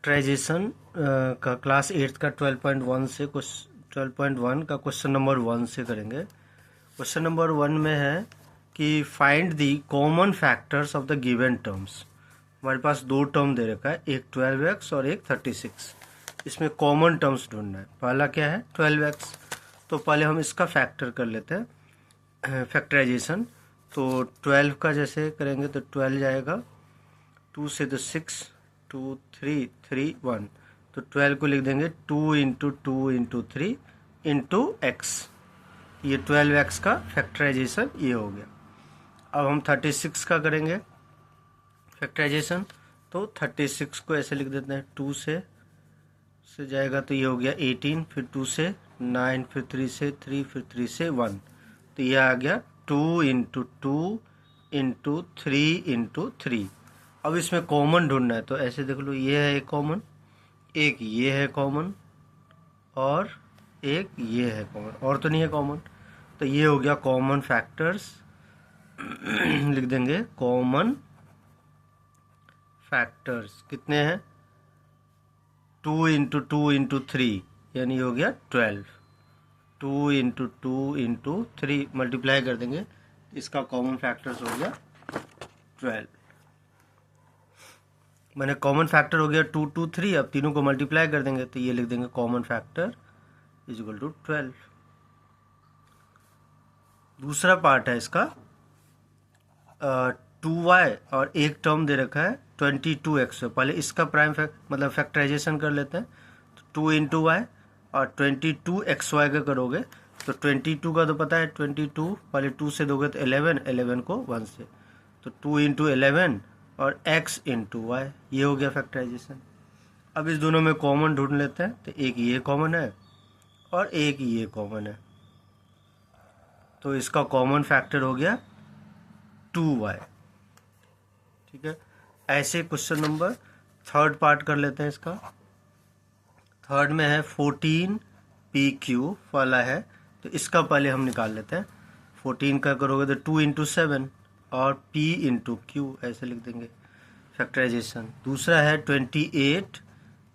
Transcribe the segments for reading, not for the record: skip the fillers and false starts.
Factorisation का class 8 का 12.1 से 12.1 का क्वेश्चन नंबर 1 से करेंगे। क्वेश्चन नंबर 1 में है कि find the common factors of the given terms. हमारे पास दो टर्म दे रखा है, एक 12x और एक 36। इसमें कॉमन टर्म्स ढूंढना है। पहला क्या है 12x, तो पहले हम इसका फैक्टर कर लेते हैं फैक्टराइजेशन। तो 12 का जैसे करेंगे तो 12 जाएगा 2 से तो 6 2 3 3 1, तो 12 को लिख देंगे 2 इंटू 2 इंटू 3 इंटू एक्स। ये 12x का फैक्टराइजेशन ये हो गया। अब हम 36 का करेंगे फैक्टराइजेशन। तो 36 को ऐसे लिख देते हैं 2 से जाएगा तो ये हो गया 18, फिर 2 से 9, फिर 3 से 3, फिर 3 से 1, तो ये आ गया 2 इंटू 2 इंटू 3 इंटू 3। अब इसमें कॉमन ढूंढना है, तो ऐसे देख लो, ये है एक कॉमन, एक ये है कॉमन और एक ये है कॉमन, और तो नहीं है कॉमन। तो ये हो गया कॉमन फैक्टर्स लिख देंगे कॉमन फैक्टर्स कितने हैं 2 इंटू 2 इंटू 3, यानी हो गया 12। 2 इंटू 2 इंटू 3 मल्टीप्लाई कर देंगे, इसका कॉमन फैक्टर्स हो गया 12। मैंने कॉमन फैक्टर हो गया 2 2 3। अब तीनों को मल्टीप्लाई कर देंगे तो ये लिख देंगे common factor is equal to 12। दूसरा पार्ट है इसका 2y और एक टर्म दे रखा है 22x। पहले इसका प्राइम मतलब फैक्टराइजेशन कर लेते हैं। तो 2 इंटू वाई और 22xy का करोगे तो 22 का तो पता है 22, पहले 2 से दोगे तो 11, 11 को 1 से, तो 2 इंटू 11 और x इंटू वाई, ये हो गया फैक्टराइजेशन। अब इस दोनों में कॉमन ढूंढ लेते हैं, तो एक ये कॉमन है और एक ये कॉमन है, तो इसका कॉमन फैक्टर हो गया 2y। ठीक है, ऐसे क्वेश्चन नंबर थर्ड पार्ट कर लेते हैं इसका। थर्ड में है 14pq वाला है, तो इसका पहले हम निकाल लेते हैं। 14 का करोगे तो 2 इंटू 7 और p इंटू क्यू, ऐसे लिख देंगे फैक्टराइजेशन। दूसरा है 28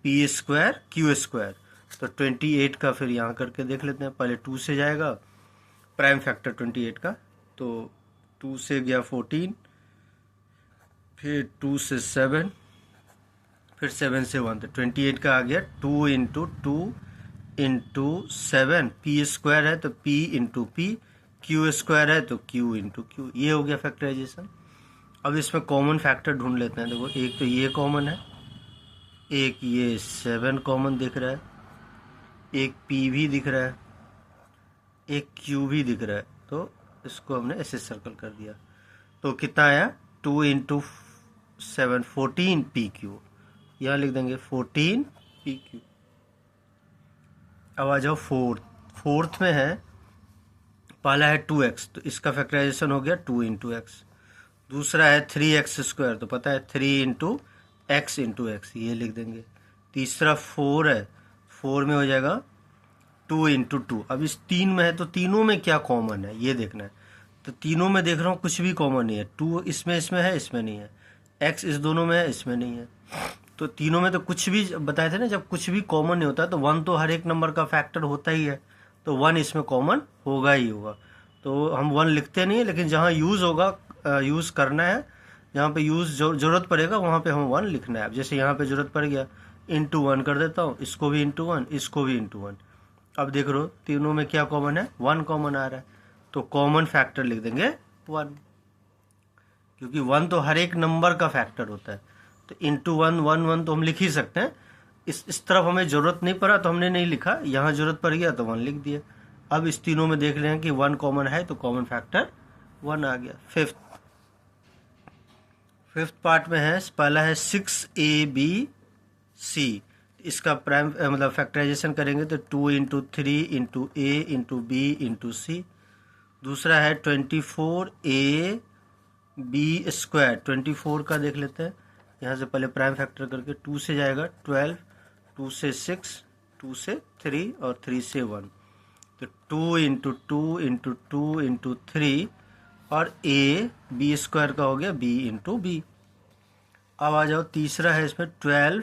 p स्क्वायर क्यू स्क्वायर, तो 28 का फिर यहाँ करके देख लेते हैं। पहले 2 से जाएगा प्राइम फैक्टर 28 का, तो 2 से गया 14, फिर 2 से 7, फिर 7 से 1, तो 28 का आ गया 2 इंटू 2 इंटू 7, पी स्क्वायर है तो p into P, Q square है तो q इंटू क्यू, ये हो गया फैक्टराइजेशन। अब इसमें कॉमन फैक्टर ढूंढ लेते हैं। देखो, एक तो ये कॉमन है, एक ये 7 कॉमन दिख रहा है, एक p भी दिख रहा है, एक q भी दिख रहा है, तो इसको हमने ऐसे सर्कल कर दिया। तो कितना आया 2 इंटू 7 14 पी क्यू, यहाँ लिख देंगे 14 पी क्यू। अब आ जाओ फोर्थ में है, पहला है 2x, तो इसका फैक्टराइजेशन हो गया 2 इंटू एक्स। दूसरा है 3x स्क्वायर, तो पता है 3 इंटू एक्स इंटू एक्स, ये लिख देंगे। तीसरा 4 है, 4 में हो जाएगा 2 इंटू 2। अब इस 3 में है तो तीनों में क्या कॉमन है ये देखना है। तो तीनों में देख रहा हूँ कुछ भी कॉमन नहीं है। 2 इसमें है, इसमें नहीं है। x इस दोनों में है, इसमें नहीं है। तो तीनों में तो कुछ भी बताए थे ना, जब कुछ भी कॉमन नहीं होता तो 1 तो हर एक नंबर का फैक्टर होता ही है, तो 1 इसमें कॉमन होगा ही होगा। तो हम 1 लिखते नहीं है, लेकिन जहाँ यूज़ होगा यूज़ करना है, जहाँ पे यूज़ ज़रूरत पड़ेगा वहाँ पे हम 1 लिखना है। अब जैसे यहाँ पे ज़रूरत पड़ गया, इंटू 1 कर देता हूँ, इसको भी इंटू 1, इसको भी इंटू 1। अब देख लो तीनों में क्या कॉमन है, 1 कॉमन आ रहा है, तो कॉमन फैक्टर लिख देंगे 1, क्योंकि 1 तो हर एक नंबर का फैक्टर होता है। तो इंटू 1 1 1 तो हम लिख ही सकते हैं। इस तरफ हमें ज़रूरत नहीं पड़ा तो हमने नहीं लिखा, यहाँ ज़रूरत पड़ गया तो 1 लिख दिया। अब इस तीनों में देख रहे हैं कि 1 कॉमन है, तो कॉमन फैक्टर 1 आ गया। फिफ्थ पार्ट में है, पहला है 6abc, इसका प्राइम मतलब फैक्टराइजेशन करेंगे तो 2 इंटू 3 इंटू ए इंटू बी इंटू सी। दूसरा है 24a बी स्क्वायर, 24 का देख लेते हैं। यहाँ से पहले प्राइम फैक्टर करके 2 से जाएगा 12, 2 से 6, 2 से 3 और 3 से 1, तो 2 इंटू 2 इंटू 2 इंटू 3 और a बी स्क्वायर का हो गया b इंटू बी। अब आ जाओ तीसरा है इसमें 12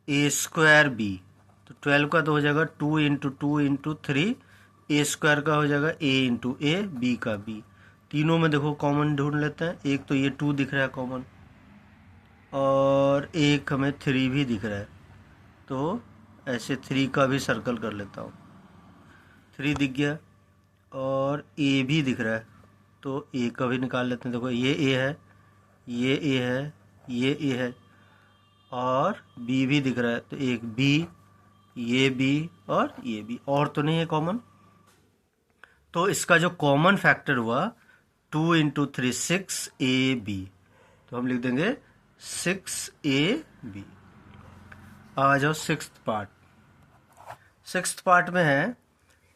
ए स्क्वायर बी, तो 12 का तो हो जाएगा 2 × 2 × 3, ए स्क्वायर का हो जाएगा a × a, b का b। तीनों में देखो कॉमन ढूंढ लेते हैं। एक तो ये 2 दिख रहा है कॉमन, और एक हमें 3 भी दिख रहा है, तो ऐसे 3 का भी सर्कल कर लेता हूँ। 3 दिख गया, और a भी दिख रहा है, तो a का भी निकाल लेते हैं। देखो ये a है, ये a है, ये a है, और b भी दिख रहा है, तो एक b, ये b और ये b। और तो नहीं है कॉमन, तो इसका जो कॉमन फैक्टर हुआ 2 × 3 6ab, तो हम लिख देंगे 6ab। आ जाओ सिक्स्थ पार्ट। सिक्स्थ पार्ट में है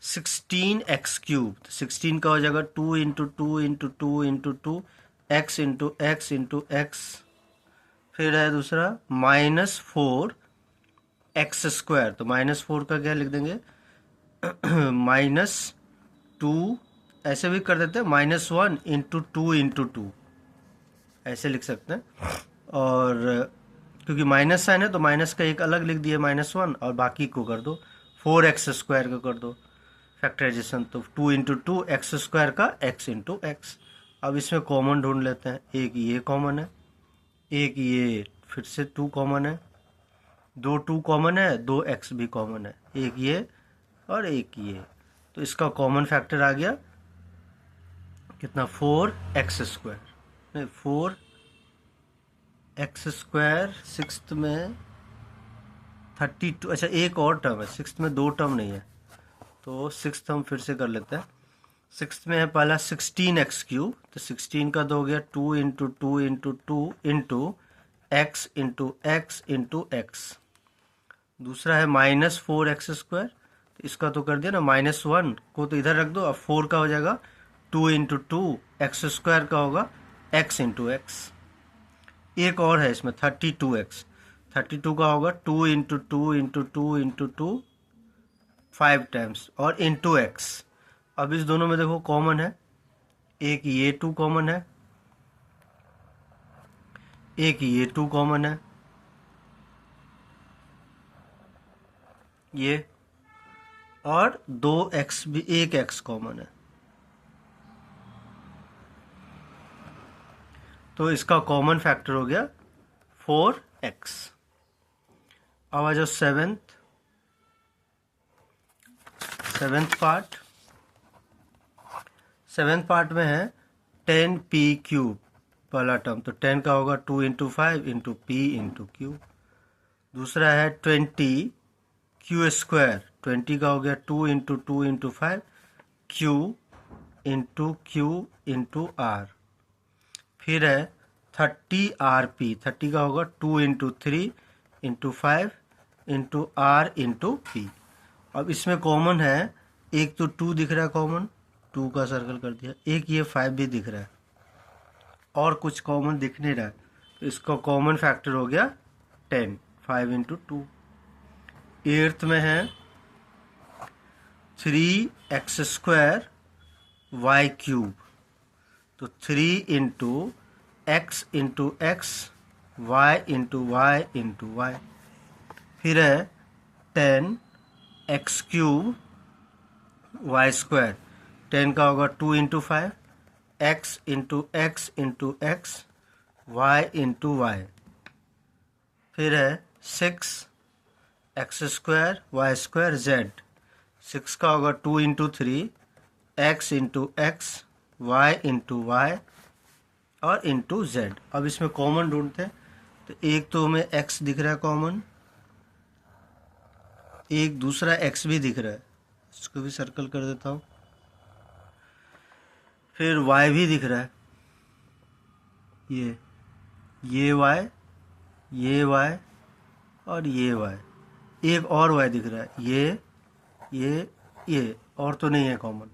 16x³, तो 16 का हो जाएगा 2 × 2 × 2 × 2 x × x × x। फिर है दूसरा -4x², तो -4 का क्या लिख देंगे -2, ऐसे भी कर देते हैं, -1 × 2 × 2, ऐसे लिख सकते हैं। और क्योंकि माइनस साइन है तो माइनस का एक अलग लिख दिए -1, और बाकी को कर दो 4x² का कर दो फैक्टराइजेशन, तो 2 × 2 x² का x × x। अब इसमें कॉमन ढूंढ लेते हैं। एक ये कॉमन है, एक ये फिर से 2 कॉमन है, 2 2 कॉमन है, 2x भी कॉमन है, एक ये और एक ये, तो इसका कॉमन फैक्टर आ गया कितना 4x², नहीं 4x²। सिक्स्थ में 32, अच्छा एक और टर्म है सिक्स्थ में, 2 टर्म नहीं है, तो सिक्स्थ हम फिर से कर लेते हैं। सिक्स्थ में है पहला 16x³, तो 16 का तो हो गया 2 × 2 × 2 × x × x × x। दूसरा है -4x², तो इसका तो कर दिया ना, -1 को तो इधर रख दो, अब 4 का हो जाएगा 2 × 2 x² का होगा x × x। एक और है इसमें 32x, 32 का होगा 2 × 2 × 2 × 2 5 टाइम्स और इंटू x। अब इस दोनों में देखो कॉमन है, एक ये 2 कॉमन है, एक ये 2 कॉमन है, ये, और 2x भी, एक x कॉमन है, तो इसका कॉमन फैक्टर हो गया 4x। अब आ जाओ सेवेंथ पार्ट। सेवेंथ पार्ट में है 10p³ पहला टर्म, तो 10 का होगा 2 × 5 × p × q। दूसरा है 20q², 20 का हो गया 2 × 2 × 5 q × r। फिर है 30rp, 30 का होगा 2 × 3 × 5 × r × p। अब इसमें कॉमन है, एक तो 2 दिख रहा है कॉमन, 2 का सर्कल कर दिया, एक ये 5 भी दिख रहा है, और कुछ कॉमन दिख नहीं रहा है, तो इसका कॉमन फैक्टर हो गया 10, 5 × 2। एट्थ में है 3x² y³, तो 3 × x × x y × y × y। फिर है 10x³ y², 10 का होगा 2 × 5 x × x × x y × y। फिर है 6x² y² z, 6 का होगा 2 × 3 x × x y × y और इंटू z। अब इसमें कॉमन ढूंढते हैं, तो एक तो हमें x दिख रहा है कॉमन, एक दूसरा x भी दिख रहा है, इसको भी सर्कल कर देता हूँ। फिर y भी दिख रहा है, ये y, ये y और ये y, एक और y दिख रहा है, ये और तो नहीं है कॉमन,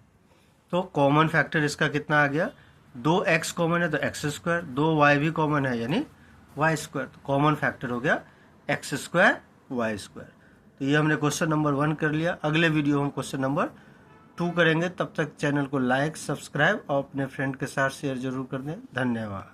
तो कॉमन फैक्टर इसका कितना आ गया 2x कॉमन है तो x², 2y भी कॉमन है यानी y², तो कॉमन फैक्टर हो गया x² y²। तो ये हमने क्वेश्चन नंबर 1 कर लिया। अगले वीडियो हम क्वेश्चन नंबर 2 करेंगे, तब तक चैनल को लाइक सब्सक्राइब और अपने फ्रेंड के साथ शेयर जरूर कर दें। धन्यवाद।